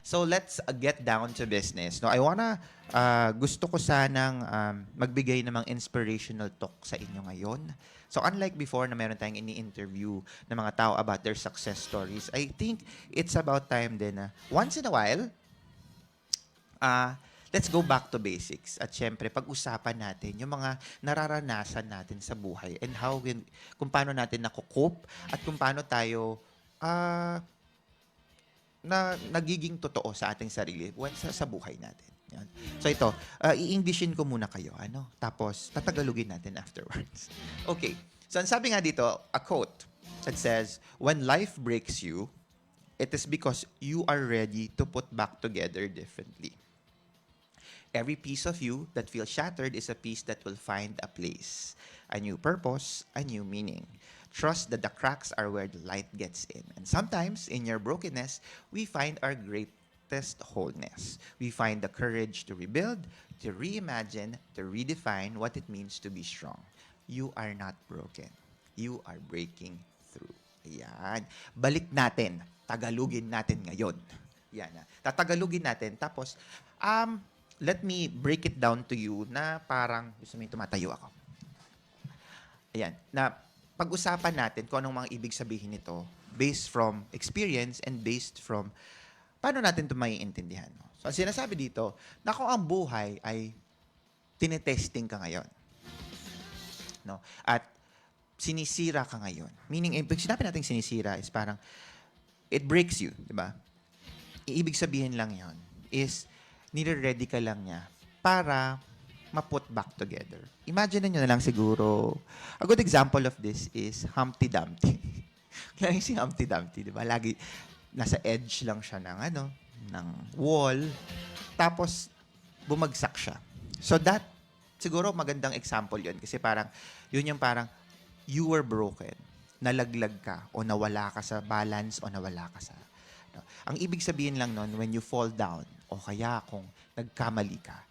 So let's get down to business. No, gusto ko sanang magbigay ng mga inspirational talk sa inyo ngayon. So unlike before na meron tayong ini-interview ng mga tao about their success stories, I think it's about time din na once in a while, let's go back to basics. At syempre, pag-usapan natin yung mga nararanasan natin sa buhay and kung paano natin nakukope at kung paano tayo ah, nagiging totoo sa ating sarili sa buhay natin. Yan. So ito, i-Englishin ko muna kayo. Tapos, tatagalugin natin afterwards. Okay. So, ang sabi nga dito, a quote that says, "When life breaks you, it is because you are ready to put back together differently. Every piece of you that feels shattered is a piece that will find a place, a new purpose, a new meaning. Trust that the cracks are where the light gets in. And sometimes, in your brokenness, we find our greatest wholeness. We find the courage to rebuild, to reimagine, to redefine what it means to be strong. You are not broken. You are breaking through." Ayan. Balik natin. Tagalugin natin ngayon. Yan. Tatagalugin natin. Tapos, let me break it down to you na parang, gusto mo yung tumatayo ako. Ayan. Na pag-usapan natin kung anong mga ibig sabihin nito based from experience and based from paano natin ito maiintindihan. So, ang sinasabi dito, na kung ang buhay ay tinetesting ka ngayon. No? At sinisira ka ngayon. Meaning, pag sinabi natin sinisira is parang, it breaks you, di ba? Ibig sabihin lang yon is, nire-ready ka lang niya para ma-put back together. Imagine nyo na lang siguro, a good example of this is Humpty Dumpty. Kaya si Humpty Dumpty, di ba? Lagi, nasa edge lang siya ng wall. Tapos, bumagsak siya. So that, siguro magandang example yon kasi parang, yun yung parang, you were broken. Nalaglag ka o nawala ka sa balance o nawala ka sa... No? Ang ibig sabihin lang nun, when you fall down o kaya kung nagkamali ka,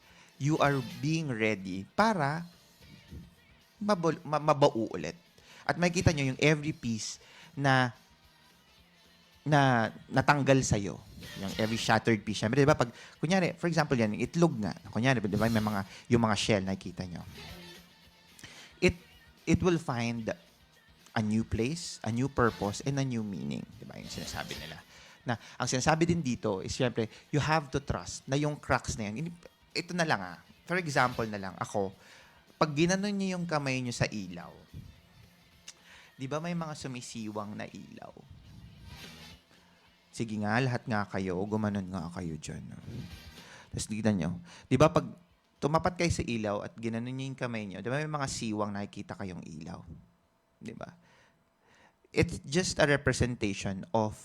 you are being ready para mabau ulit. At makikita nyo yung every piece na natanggal sa'yo. Yung every shattered piece. Siyempre, di ba, pag, kunyari, for example yan, itlog nga. Kunyari, di ba, yung mga shell, nakikita nyo. It will find a new place, a new purpose, and a new meaning. Di ba, yung sinasabi nila. Na, ang sinasabi din dito is, siyempre, you have to trust na yung cracks na yan. Ito na lang For example na lang, ako, pag ginanon niyo yung kamay niyo sa ilaw, di ba may mga sumisiwang na ilaw? Sige nga, lahat nga kayo, gumanon nga kayo dyan. Tapos tignan nyo. Di ba pag tumapat kayo sa ilaw at ginanon niyo yung kamay niyo, di ba may mga siwang nakikita kayong ilaw? Di ba? It's just a representation of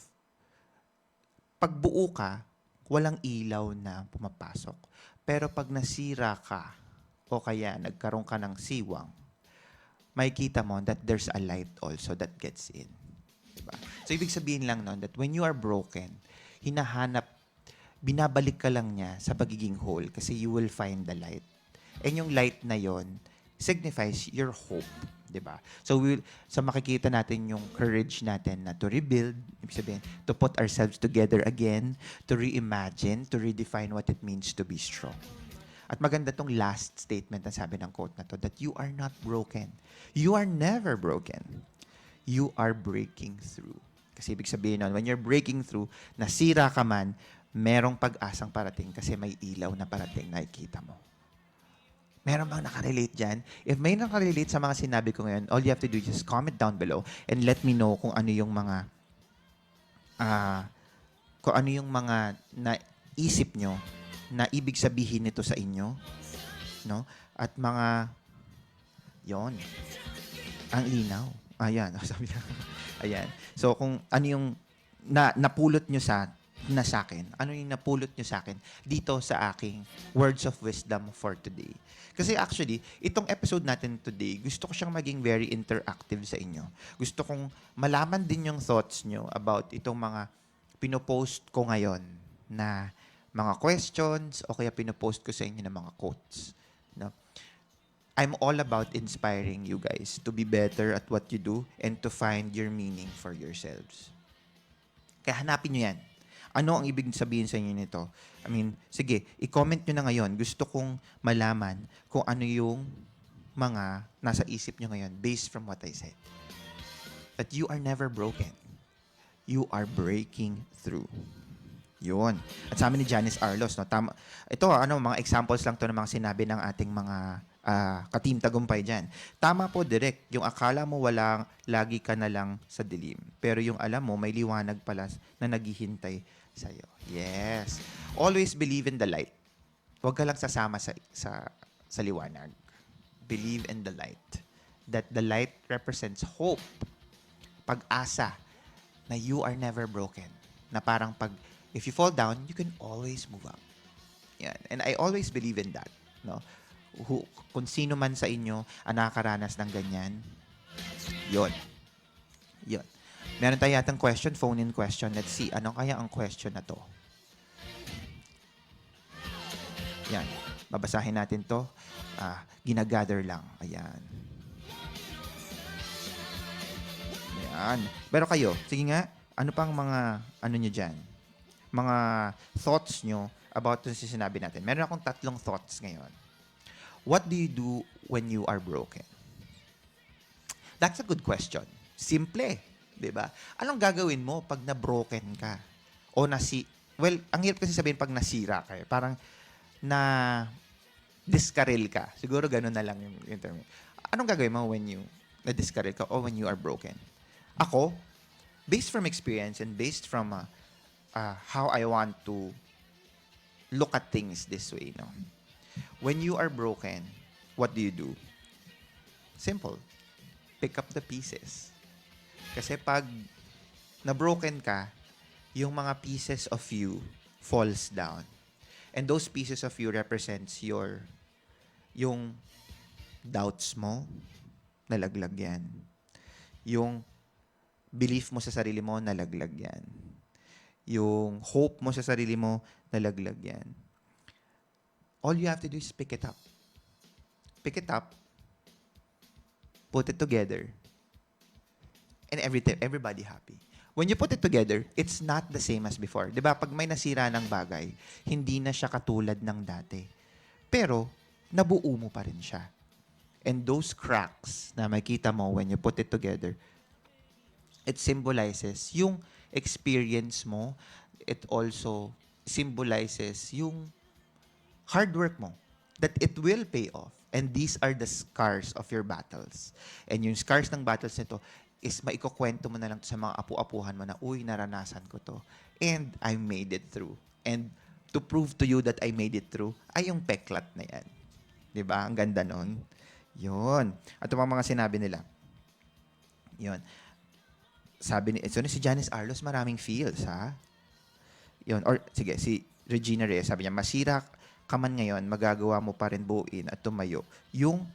pagbuo ka, walang ilaw na pumapasok. Pero pag nasira ka, o kaya nagkaroon ka ng siwang, makikita mo that there's a light also that gets in. Diba? So, ibig sabihin lang nun that when you are broken, binabalik ka lang niya sa pagiging whole kasi you will find the light. And yung light na yon signifies your hope. Diba? So, makikita natin yung courage natin na to rebuild, ibig sabihin, to put ourselves together again, to reimagine, to redefine what it means to be strong. At maganda tong last statement na sabi ng quote na to, that you are not broken. You are never broken. You are breaking through. Kasi ibig sabihin nun, when you're breaking through, nasira ka man, merong pag-asang parating kasi may ilaw na parating nakikita mo. Meron bang nakarelate dyan? If may nakarelate sa mga sinabi ko ngayon, all you have to do is just comment down below and let me know kung ano yung mga naisip nyo na ibig sabihin nito sa inyo. No? At mga, yon ang linaw. Ayan. Sabi na. Ayan. So, kung ano yung napulot nyo sa akin, ano yung napulot nyo sa akin dito sa aking words of wisdom for today. Kasi actually, itong episode natin today, gusto ko siyang maging very interactive sa inyo. Gusto kong malaman din yung thoughts nyo about itong mga pinopost ko ngayon na mga questions o kaya pinopost ko sa inyo ng mga quotes. No? I'm all about inspiring you guys to be better at what you do and to find your meaning for yourselves. Kaya hanapin nyo yan. Ano ang ibig sabihin sa inyo nito? I mean, sige, i-comment nyo na ngayon. Gusto kong malaman kung ano yung mga nasa isip nyo ngayon based from what I said. That you are never broken. You are breaking through. Yun. At sa amin ni Janice Arlos, no, tama, ito, mga examples lang to ng mga sinabi ng ating mga ka-team tagumpay dyan. Tama po, direct. Yung akala mo lagi ka na lang sa dilim. Pero yung alam mo, may liwanag pala na naghihintay sa'yo. Yes. Always believe in the light. Huwag ka lang sasama sa liwanag. Believe in the light. That the light represents hope. Pag-asa na you are never broken. Na parang if you fall down, you can always move up. Yan. And I always believe in that. No? Kung sino man sa inyo ang nakakaranas ng ganyan, yun. Yun. Meron tayo yatang question, phone-in question. Let's see, ano kaya ang question na to? Yan. Babasahin natin to. Ginagather lang. Ayan. Ayan. Pero kayo, sige nga, ano pang mga, nyo dyan? Mga thoughts nyo about ito sa sinabi natin. Meron akong 3 thoughts ngayon. What do you do when you are broken? That's a good question. Simple, di ba? Anong gagawin mo pag na-broken ka? O well, ang hirap kasi sabihin pag nasira ka. Parang diskaril ka. Siguro ganun na lang yung term. Anong gagawin mo when you na-diskaril ka o when you are broken? Ako, based from experience and based from how I want to look at things this way, no? When you are broken, what do you do? Simple. Pick up the pieces. Kasi pag na-broken ka, yung mga pieces of you falls down. And those pieces of you represents yung doubts mo, nalaglag yan. Yung belief mo sa sarili mo, nalaglag yan. Yung hope mo sa sarili mo, nalaglag yan. All you have to do is pick it up. Pick it up, put it together, and everybody happy. When you put it together, it's not the same as before. Diba? Pag may nasira ng bagay, hindi na siya katulad ng dati. Pero, nabuo mo pa rin siya. And those cracks na makita mo when you put it together, it symbolizes yung experience mo. It also symbolizes yung hard work mo. That it will pay off. And these are the scars of your battles. And yung scars ng battles nito is maikukwento mo na lang sa mga apu-apuhan mo na, uy, naranasan ko to. And I made it through. And to prove to you that I made it through, ay yung peklat na yan. Diba? Ang ganda nun. Yun. At yung mga sinabi nila. Yun. Sabi si Janice Arlos, maraming feels, ha? Yun. Or, sige, si Regina Reyes, sabi niya, masira ka man ngayon, magagawa mo pa rin buuin at tumayo yung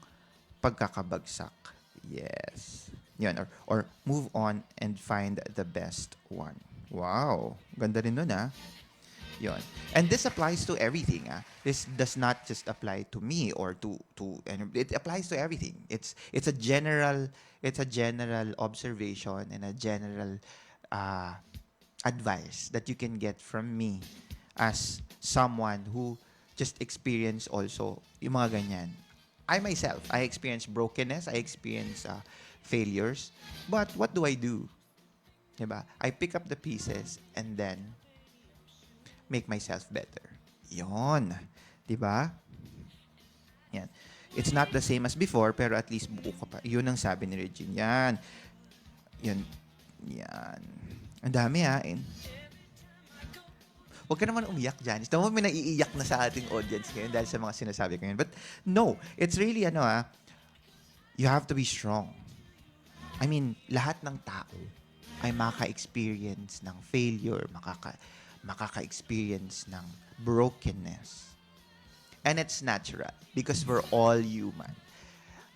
pagkakabagsak. Yes. Yun. Or move on and find the best one. Wow. Ganda rin nun, ha? Yun. And this applies to everything. This does not just apply to me or to and it applies to everything. It's a general observation and a general advice that you can get from me as someone who just experienced also yung mga ganyan. I myself, I experienced brokenness, I experienced failures, but what do? Diba? I pick up the pieces and then make myself better. Yon. Diba? Yan. It's not the same as before, pero at least buo ka pa. Yun ang sabi ni Regine. Yan. Yan. Ang dami, ha? Huwag ka naman umiyak, Janice. Tama mo, may naiiyak na sa ating audience ngayon dahil sa mga sinasabi ko ngayon. But no, it's really, you have to be strong. I mean, lahat ng tao ay makaka-experience ng failure, makaka-experience ng brokenness. And it's natural because we're all human.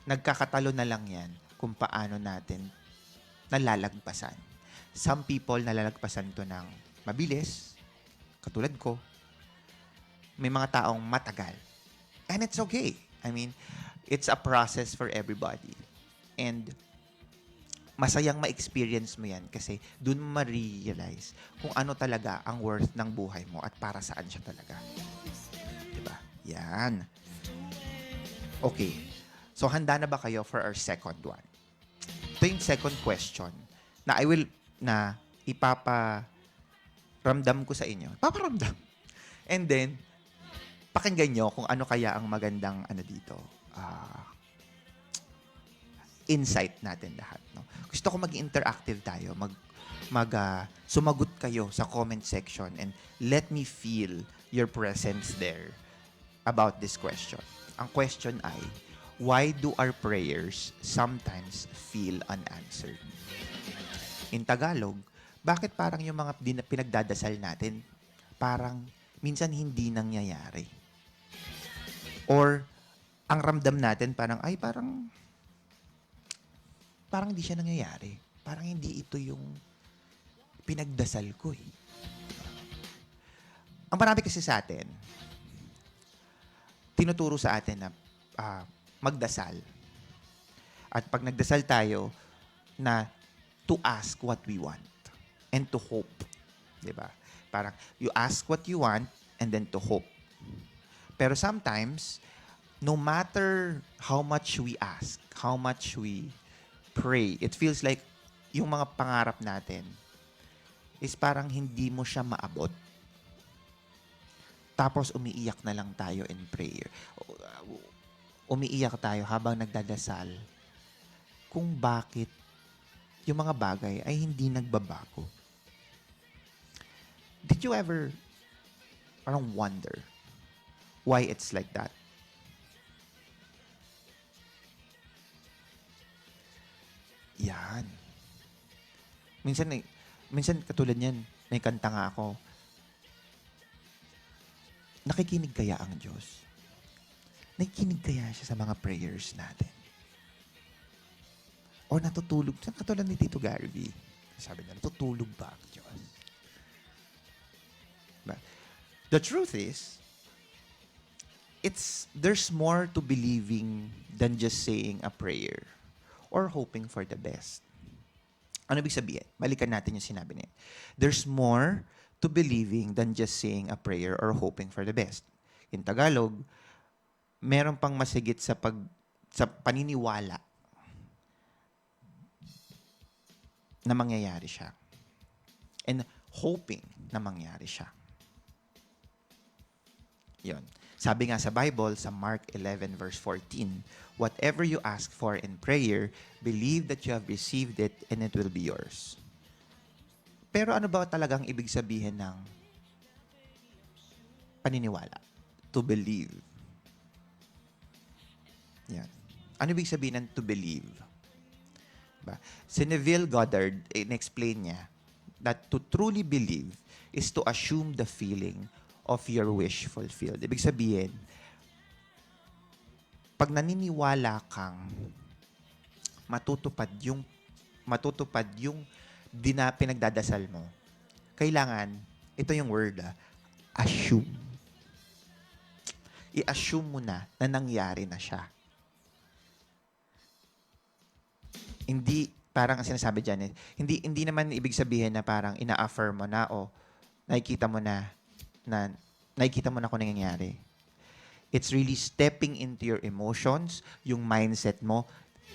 Nagkakatalo na lang yan kung paano natin nalalagpasan. Some people nalalagpasan to ng mabilis, katulad ko. May mga taong matagal. And it's okay. I mean, it's a process for everybody. And masayang ma-experience mo yan kasi doon mo ma-realize kung ano talaga ang worth ng buhay mo at para saan siya talaga. Diba? Yan. Okay. So, handa na ba kayo for our second one? Ito yung second question na ipaparamdam ko sa inyo. Paparamdam. And then, pakinggan nyo kung ano kaya ang magandang dito. Insight natin lahat. No? Gusto ko maging interactive tayo. Sumagot kayo sa comment section and let me feel your presence there about this question. Ang question ay, why do our prayers sometimes feel unanswered? In Tagalog, bakit parang yung mga pinagdadasal natin parang minsan hindi nangyayari? Or ang ramdam natin parang, parang hindi siya nangyayari. Parang hindi ito yung pinagdasal ko eh. Ang marami kasi sa atin, tinuturo sa atin na magdasal. At pag nagdasal tayo, na to ask what we want and to hope. Diba? Parang you ask what you want and then to hope. Pero sometimes, no matter how much we ask, how much we pray, it feels like yung mga pangarap natin is parang hindi mo siya maabot. Tapos umiiyak na lang tayo in prayer. Umiiyak tayo habang nagdadasal kung bakit yung mga bagay ay hindi nagbabago. Did you ever parang wonder why it's like that? Yan. Minsan katulad niyan, may kanta nga ako. Nakikinig kaya ang Diyos? Nakikinig kaya siya sa mga prayers natin? O natutulog? Katulad ni Tito Gary V. Sabi niya, natutulog ba ang Diyos? But the truth is, there's more to believing than just saying a prayer or hoping for the best. Ano ibig sabihin? Balikan natin yung sinabi niya. There's more to believing than just saying a prayer or hoping for the best. In Tagalog, meron pang masigit sa paniniwala na mangyayari siya. And hoping na mangyari siya. Yon. Sabi nga sa Bible, sa Mark 11 verse 14, whatever you ask for in prayer, believe that you have received it and it will be yours. Pero ano ba talagang ibig sabihin ng paniniwala? To believe. Yan. Ano ibig sabihin ng to believe? Ba? Si Neville Goddard, in-explain niya that to truly believe is to assume the feeling of your wish fulfilled. Ibig sabihin, pag naniniwala kang matutupad yung pinagdadasal mo, kailangan, ito yung word, assume. I-assume mo na nangyari na siya. Hindi, parang ang sinasabi dyan, hindi naman ibig sabihin na parang ina-affirm mo na o nakikita mo na kung nangyayari. It's really stepping into your emotions, yung mindset mo.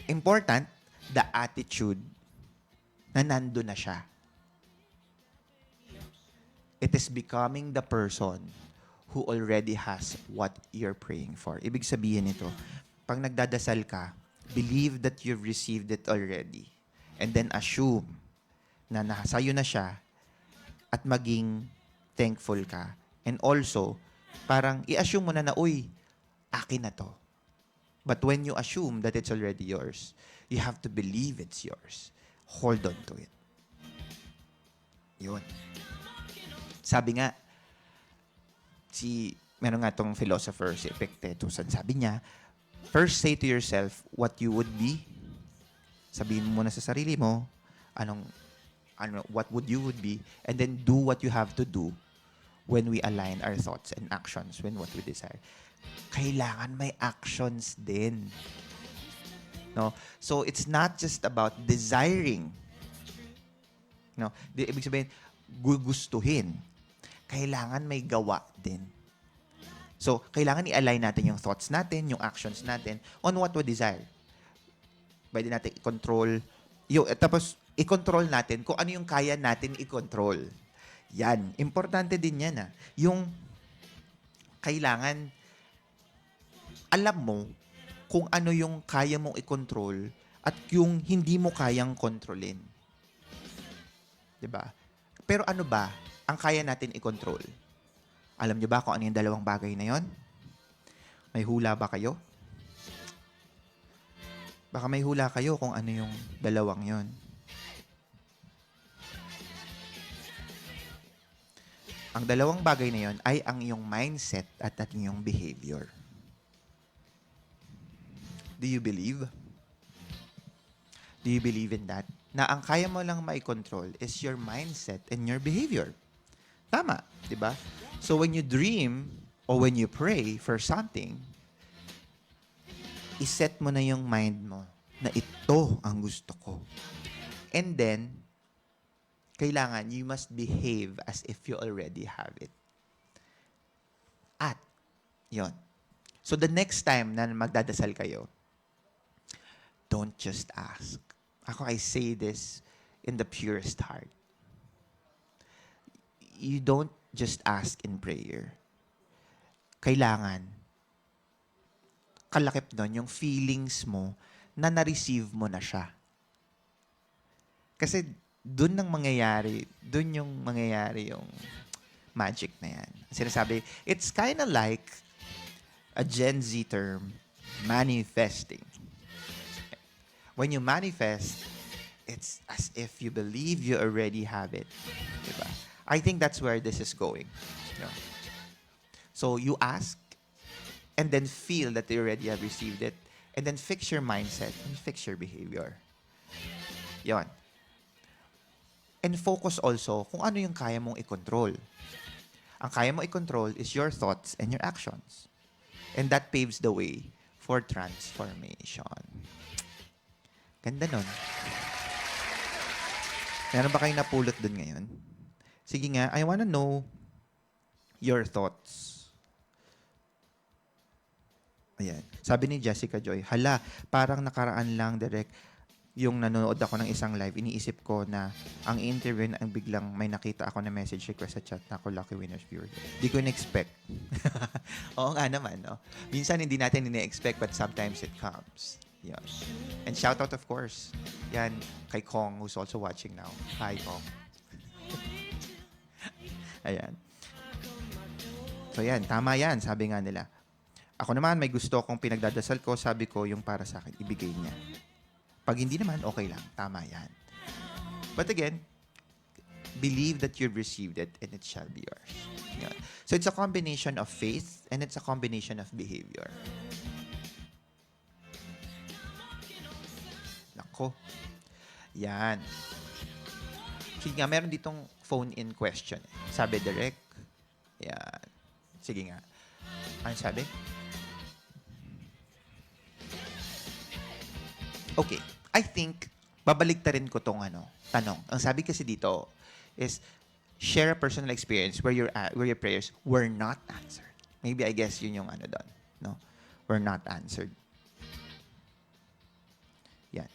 Important, the attitude na nando na siya. It is becoming the person who already has what you're praying for. Ibig sabihin nito, pag nagdadasal ka, believe that you've received it already. And then assume na sa'yo na siya at maging thankful ka. And also, parang i-assume mo na, uy, akin na to. But when you assume that it's already yours, you have to believe it's yours. Hold on to it. Yun. Sabi nga, meron nga tong philosopher, si Epictetus, sabi niya, first say to yourself what you would be. Sabihin mo muna sa sarili mo, what you would be, and then do what you have to do when we align our thoughts and actions with what we desire. Kailangan may actions din. No? So it's not just about desiring. No? Ibig sabihin, gugustuhin. Kailangan may gawa din. So, kailangan i-align natin yung thoughts natin, yung actions natin on what we desire. Pwede natin i-control. Tapos, i-control natin kung ano yung kaya natin i-control. Yan. Importante din yan. Yung kailangan, alam mo kung ano yung kaya mong i-control at yung hindi mo kayang kontrolin. Diba? Pero ano ba ang kaya natin i-control? Alam niyo ba kung ano yung dalawang bagay na yon? May hula ba kayo? Baka may hula kayo kung ano yung dalawang yon. Ang dalawang bagay na yon ay ang iyong mindset at ang iyong behavior. Do you believe? Do you believe in that? Na ang kaya mo lang mai-control is your mindset and your behavior. Tama, di ba? So when you dream or when you pray for something, iset mo na yung mind mo na ito ang gusto ko. And then, kailangan you must behave as if you already have it. At, yon. So the next time na magdadasal kayo, don't just ask. Ako, I say this in the purest heart. You don't just ask in prayer. Kailangan, kalakip nun, yung feelings mo na na-receive mo na siya. Kasi dun yung mangyayari yung magic na yan. Sinasabi, it's kind of like a Gen Z term, manifesting. When you manifest, it's as if you believe you already have it. Diba? I think that's where this is going. You know? So you ask, and then feel that you already have received it, and then fix your mindset and fix your behavior. Yon. And focus also kung ano yung kaya mong i-control. Ang kaya mong i-control is your thoughts and your actions. And that paves the way for transformation. Ganda nun. Meron ba kayong napulot dun ngayon? Sige nga, I wanna know your thoughts. Ayan. Sabi ni Jessica Joy, hala, parang nakaraan lang direct yung nanonood ako ng isang live, iniisip ko na ang interview na ang biglang may nakita ako na message request sa chat na ako lucky winners viewer. Di ko in-expect. Oo nga naman, no? Minsan hindi natin in-expect but sometimes it comes. Yan. And shout out of course, yan, kay Kong who's also watching now. Hi, Kong. Ayan. So yan, tama yan, sabi nga nila. Ako naman, may gusto akong pinagdadasal ko, sabi ko, yung para sa akin, ibigay niya. Pag hindi naman, okay lang. Tama yan. But again, believe that you've received it and it shall be yours. Yan. So it's a combination of faith and it's a combination of behavior. Nako. Yan. Sige nga, meron ditong phone-in question. Sabi direct. Yan. Sige nga. Ano sabi? Okay. I think, babaliktarin ko tong tanong. Ang sabi kasi dito is, share a personal experience where your prayers were not answered. Maybe I guess yun yung doon. No? Were not answered. Yan.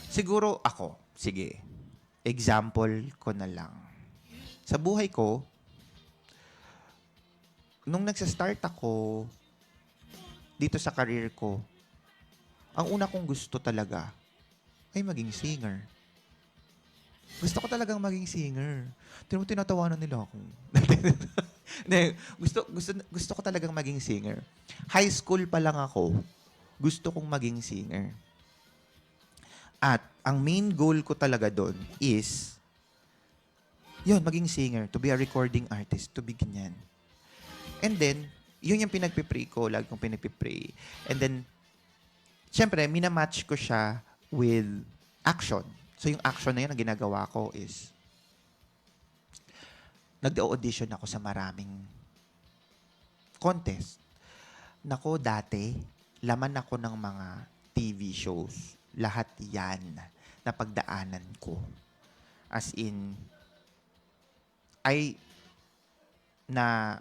Siguro ako, sige, example ko na lang. Sa buhay ko, nung nagsa-start ako dito sa career ko, ang una kong gusto talaga ay maging singer. Gusto ko talagang maging singer. Tinatawanan nila ako. gusto ko talagang maging singer. High school pa lang ako, gusto kong maging singer. At ang main goal ko talaga doon is, maging singer, to be a recording artist, to be ganyan. And then, yun yung pinagpipray ko, lagi kong pinagpipray. And then, syempre, minamatch ko siya with action. So, yung action na yun, ang ginagawa ko is, nag-audition ako sa maraming contest. Nako, dati, laman ako ng mga TV shows. lahat yan na pagdaanan ko. As in,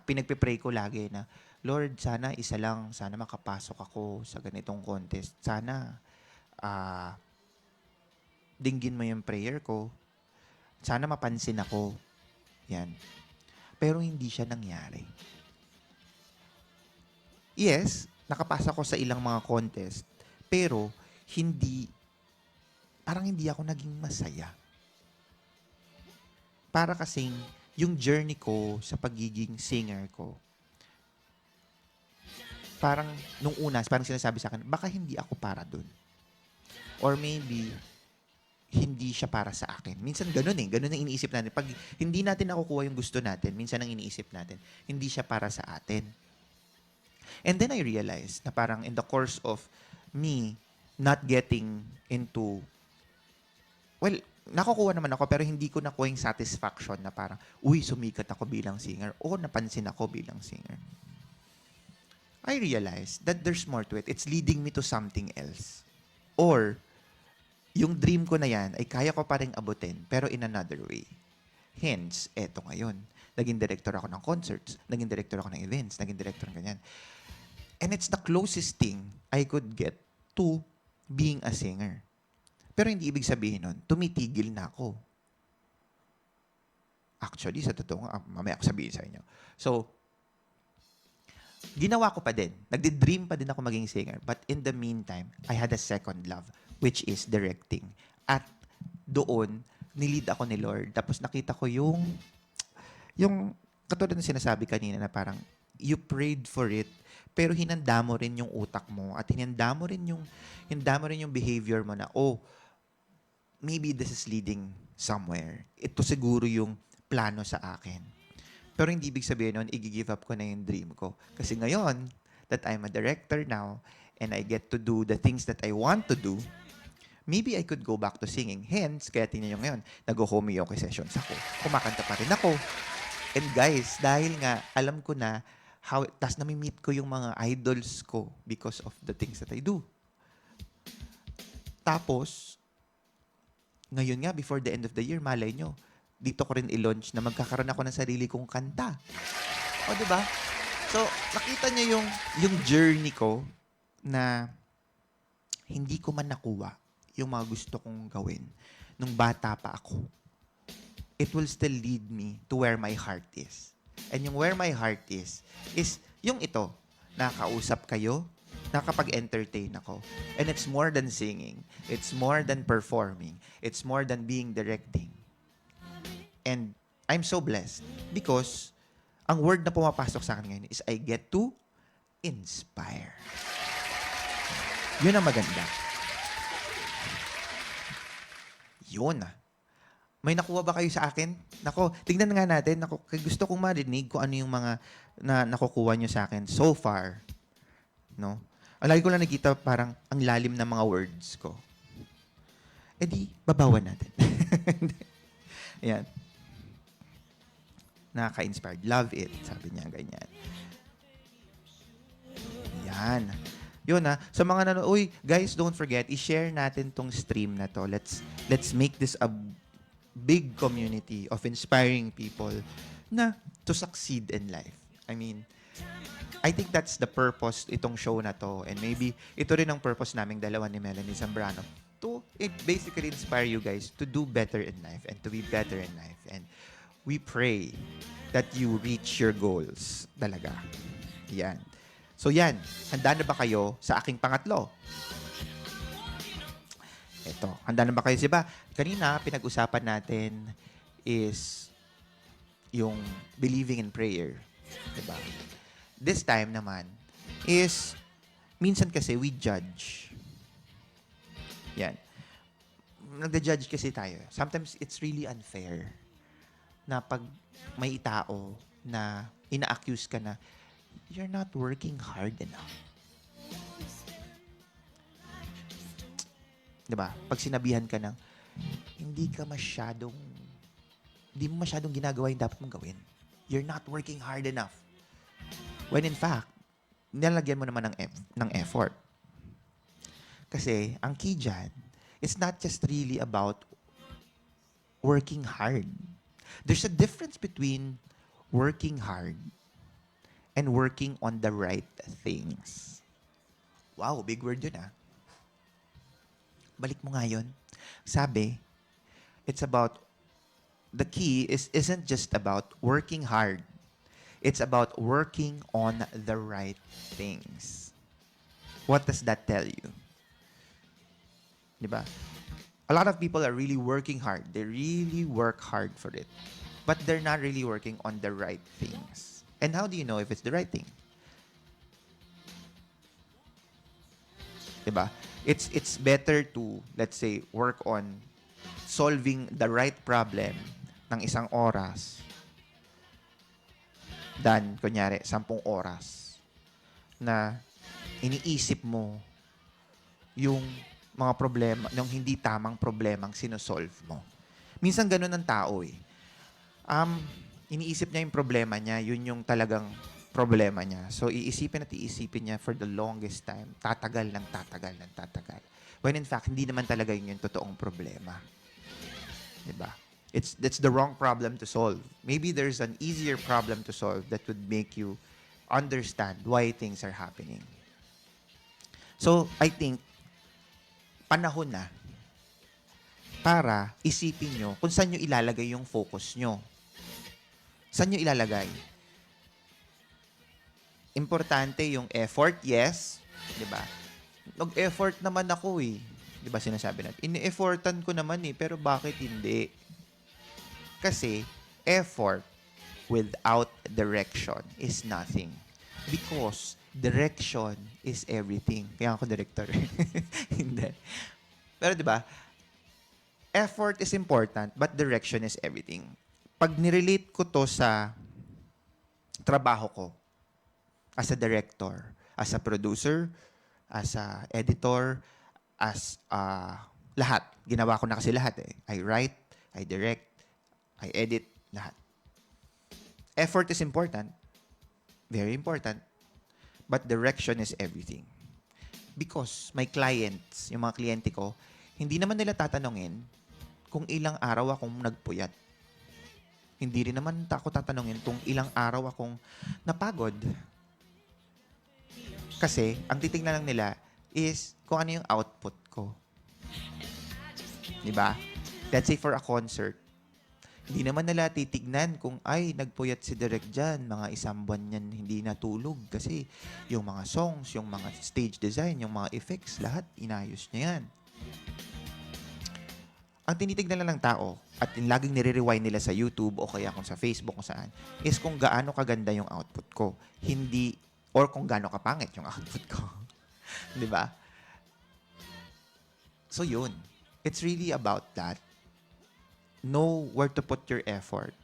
pinagpipray ko lagi na, Lord, sana isa lang, sana makapasok ako sa ganitong contest. Sana, dinggin mo yung prayer ko. Sana mapansin ako. Yan. Pero hindi siya nangyari. Yes, nakapasa ko sa ilang mga contest, pero parang hindi ako naging masaya. Para kasing yung journey ko sa pagiging singer ko, parang nung una, parang sinasabi sa akin, baka hindi ako para dun. Or maybe, hindi siya para sa akin. Minsan ganun ang iniisip natin. Pag hindi natin nakukuha yung gusto natin, minsan ang iniisip natin, hindi siya para sa atin. And then I realized na parang in the course of me not getting into, well, nakukuha naman ako pero hindi ko nakuha yung satisfaction na parang, uy, sumikat ako bilang singer o napansin ako bilang singer. I realized that there's more to it. It's leading me to something else. Or, yung dream ko na yan ay kaya ko pa rin abutin pero in another way. Hence, eto ngayon. Naging director ako ng concerts, naging director ako ng events, naging director ng ganyan. And it's the closest thing I could get to being a singer. Pero hindi ibig sabihin nun, tumitigil na ako. Actually, sa totoo nga, mamaya ako sabihin sa inyo. So, ginawa ko pa din. Nagdi-dream pa din ako maging singer. But in the meantime, I had a second love, which is directing. At doon, nilid ako ni Lord. Tapos nakita ko yung katulad ng sinasabi kanina na parang, you prayed for it, pero hinanda mo rin yung utak mo at hinanda mo rin yung behavior mo na, oh, maybe this is leading somewhere. Ito siguro yung plano sa akin. Pero hindi ibig sabihin nun, i-give up ko na yung dream ko. Kasi ngayon, that I'm a director now, and I get to do the things that I want to do, maybe I could go back to singing. Hence, kaya tingnan nyo ngayon, nag-homeoke sessions ako. Kumakanta pa rin ako. And guys, dahil nga, alam ko na, tas nami-meet ko yung mga idols ko because of the things that I do. Tapos, ngayon nga, before the end of the year, malay nyo, dito ko rin i-launch na magkakaroon ako ng sarili kong kanta. O, di ba? So, nakita niyo yung journey ko na hindi ko man nakuha yung mga gusto kong gawin nung bata pa ako. It will still lead me to where my heart is. And yung where my heart is yung ito, nakausap kayo, nakapag-entertain ako. And it's more than singing. It's more than performing. It's more than being directing. And I'm so blessed because ang word na pumapasok sa akin ngayon is I get to inspire. Yun ang maganda. Yun. May nakuha ba kayo sa akin? Nako, tignan nga natin. Nako, gusto kong marinig kung ano yung mga na nakukuha nyo sa akin so far. No? Lagi ko lang nakita parang ang lalim ng mga words ko. E di, babawan natin. Ayan. Nakaka-inspired. Love it. Sabi niya, ganyan. Yan. Yun ha. Sa mga nanonood, uy, guys, don't forget, i-share natin tong stream na to. Let's make this a big community of inspiring people na to succeed in life. I mean, I think that's the purpose itong show na to. And maybe ito rin ang purpose naming dalawa ni Melanie Zambrano to basically inspire you guys to do better in life and to be better in life. And we pray that you reach your goals talaga. Yan. So yan, handa na ba kayo sa aking pangatlo? Ito, handa na ba kayo? Diba, kanina pinag-usapan natin is yung believing in prayer. Diba? This time naman is minsan kasi we judge. Yan. Nagda-judge kasi tayo. Sometimes it's really unfair na pag may tao na ina-accuse ka na you're not working hard enough. Diba? Pag sinabihan ka ng hindi mo masyadong ginagawa yung dapat mong gawin. You're not working hard enough. When in fact, nilalagyan mo naman ng effort. Kasi, ang key dyan, it's not just really about working hard. There's a difference between working hard and working on the right things. Wow, big word yun ah. Balik mo nga yun. Sabi, it's about, the key isn't just about working hard. It's about working on the right things. What does that tell you? Diba? A lot of people are really working hard. They really work hard for it. But they're not really working on the right things. And how do you know if it's the right thing? Diba? It's better to, let's say, work on solving the right problem ng isang oras than, kunyari, 10 oras na iniisip mo yung mga problema, yung hindi tamang problemang sinosolve mo. Minsan ganun ang tao eh. Iniisip niya yung problema niya, yun yung talagang problema niya. So, iisipin at iisipin niya for the longest time. Tatagal ng tatagal ng tatagal. When in fact, hindi naman talaga yun yung totoong problema. Diba? That's the wrong problem to solve. Maybe there's an easier problem to solve that would make you understand why things are happening. So, I think, panahon na para isipin nyo kung saan nyo ilalagay yung focus nyo. Saan nyo ilalagay? Importante yung effort, yes. Diba? Nag-effort naman ako eh. Diba sinasabi natin? Ini-effortan ko naman eh, pero bakit hindi? Kasi, effort without direction is nothing. Because direction is everything. Kaya ako director. Hindi. Pero diba, effort is important, but direction is everything. Pag nirelate ko to sa trabaho ko, as a director, as a producer, as a editor, as lahat. Ginawa ko na kasi lahat eh. I write, I direct, I edit, lahat. Effort is important. Very important. But direction is everything. Because my clients, yung mga kliyente ko, hindi naman nila tatanungin kung ilang araw akong nagpuyat. Hindi rin naman ako tatanungin kung ilang araw akong napagod. Kasi, ang titingnan lang nila is kung ano yung output ko. Diba? Let's say for a concert, hindi naman nila titignan kung, ay, nagpuyat si Direk dyan, mga 1 buwan yan hindi natulog. Kasi yung mga songs, yung mga stage design, yung mga effects, lahat, inayos niya yan. Ang tinitignan lang ng tao, at yung laging nire-rewind nila sa YouTube o kaya kung sa Facebook kung saan, is kung gaano kaganda yung output ko. Hindi, or kung gaano kapangit yung output ko. Di ba? So yun. It's really about that. Know where to put your effort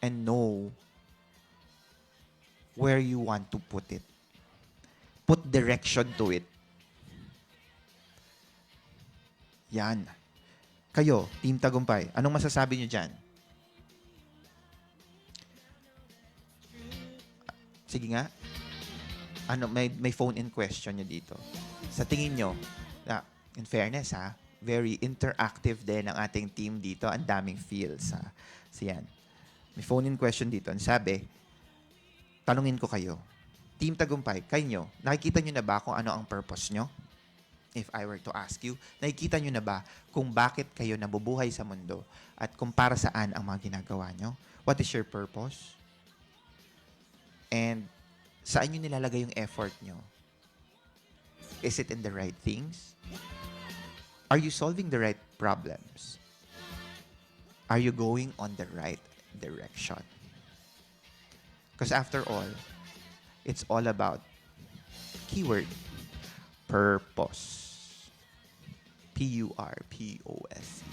and know where you want to put it. Put direction to it. Yan. Kayo, Team Tagumpay, anong masasabi nyo dyan? Sige nga. Ano, may phone-in question nyo dito. Sa tingin nyo, in fairness ha, very interactive din ang ating team dito. Ang daming feels ha. So yan. May phone-in question dito. Ang sabi, tanungin ko kayo. Team Tagumpay, kayo, nakikita nyo na ba kung ano ang purpose nyo? If I were to ask you, nakikita nyo na ba kung bakit kayo nabubuhay sa mundo at kung para saan ang mga ginagawa nyo? What is your purpose? And saan nyo nilalagay yung effort nyo? Is it in the right things? Are you solving the right problems? Are you going on the right direction? Because after all, it's all about keyword, purpose. P-U-R-P-O-S-E.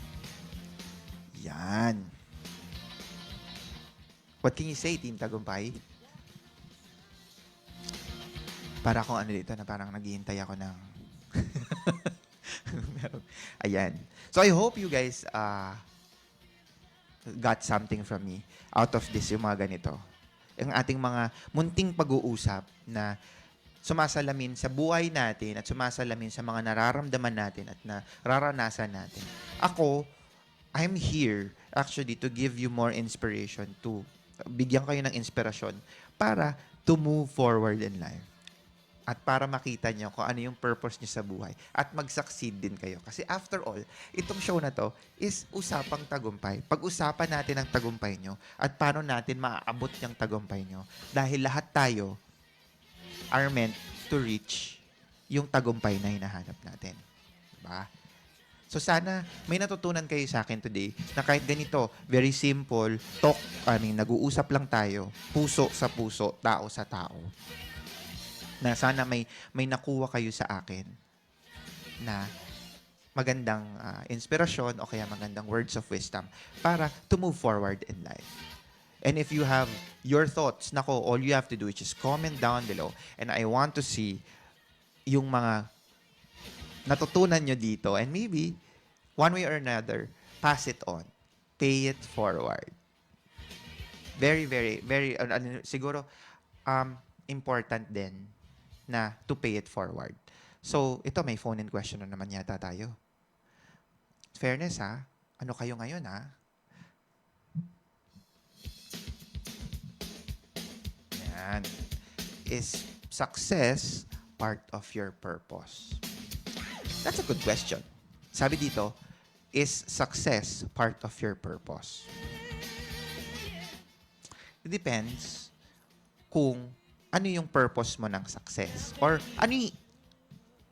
Yan. What can you say, Team Tagumpay? Para akong ano dito na parang naghihintay ako ng... Ayan. So I hope you guys got something from me out of this, yung mga ganito. Yung ating mga munting pag-uusap na sumasalamin sa buhay natin at sumasalamin sa mga nararamdaman natin at nararanasan natin. Ako, I'm here actually to give you more inspiration, to bigyan kayo ng inspirasyon para to move forward in life. At para makita nyo kung ano yung purpose nyo sa buhay. At mag-succeed din kayo. Kasi after all, itong show na to is usapang tagumpay. Pag-usapan natin ang tagumpay nyo at paano natin maaabot yung tagumpay nyo. Dahil lahat tayo are meant to reach yung tagumpay na hinahanap natin. Diba? So sana may natutunan kayo sa akin today na kahit ganito, very simple, nag-uusap lang tayo, puso sa puso, tao sa tao. Na sana may nakuha kayo sa akin na magandang inspirasyon o kaya magandang words of wisdom para to move forward in life. And if you have your thoughts, nako, all you have to do is just comment down below. And I want to see yung mga natutunan nyo dito. And maybe, one way or another, pass it on. Pay it forward. Very, very, very, siguro, important din na to pay it forward. So, ito, may phone-in question na naman yata tayo. Fairness, ha? Ano kayo ngayon, ha? Yan. Is success part of your purpose? That's a good question. Sabi dito, is success part of your purpose? It depends kung ano yung purpose mo ng success. Or ano yung,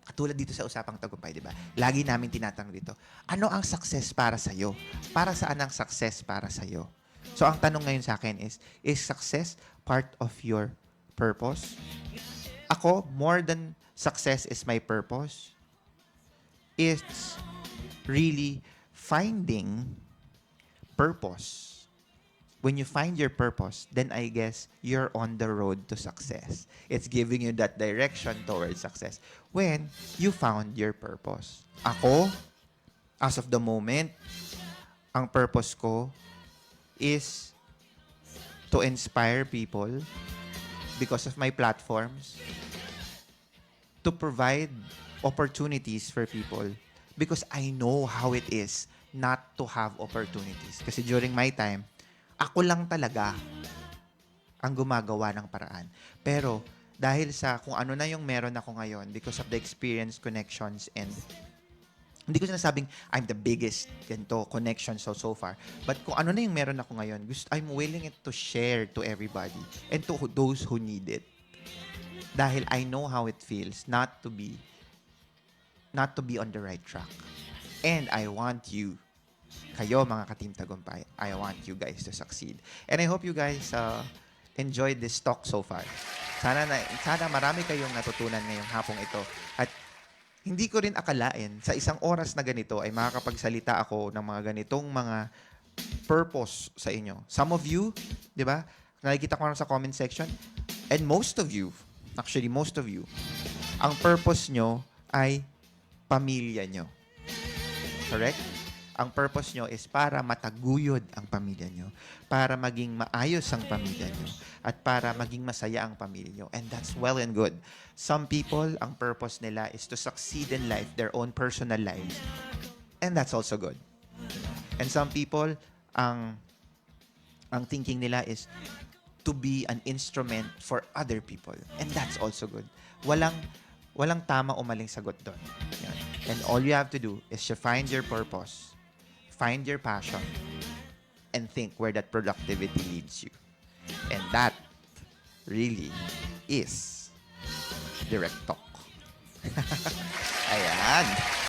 katulad dito sa usapang tagumpay, di ba? Lagi namin tinatanong dito, ano ang success para sa'yo? Para saan ang success para sa'yo? So, ang tanong ngayon sa akin is success part of your purpose? Ako, more than success is my purpose, it's really finding purpose. When you find your purpose, then I guess you're on the road to success. It's giving you that direction towards success when you found your purpose. Ako, as of the moment, ang purpose ko is to inspire people because of my platforms, to provide opportunities for people because I know how it is not to have opportunities. Kasi during my time, ako lang talaga ang gumagawa ng paraan. Pero dahil sa kung ano na yung meron ako ngayon because of the experience, connections, and hindi ko sinasabing I'm the biggest connection so far. But kung ano na yung meron ako ngayon, I'm willing to share to everybody and to those who need it. Dahil I know how it feels not to be on the right track. And I want you, kayo mga ka-Team Tagumpay, I want you guys to succeed. And I hope you guys enjoyed this talk so far. Sana marami kayong natutunan ngayong hapong ito. At hindi ko rin akalain sa isang oras na ganito ay makakapagsalita ako ng mga ganitong mga purpose sa inyo. Some of you, di ba, nakikita ko na sa comment section, and most of you, ang purpose nyo ay pamilya nyo. Correct? Ang purpose nyo is para mataguyod ang pamilya nyo, para maging maayos ang pamilya nyo, at para maging masaya ang pamilya nyo. And that's well and good. Some people, ang purpose nila is to succeed in life, their own personal lives. And that's also good. And some people, ang thinking nila is to be an instrument for other people. And that's also good. Walang tama o maling sagot doon. Yan. And all you have to do is to find your purpose, find your passion, and think where that productivity leads you. And that really is direct talk. Ayan.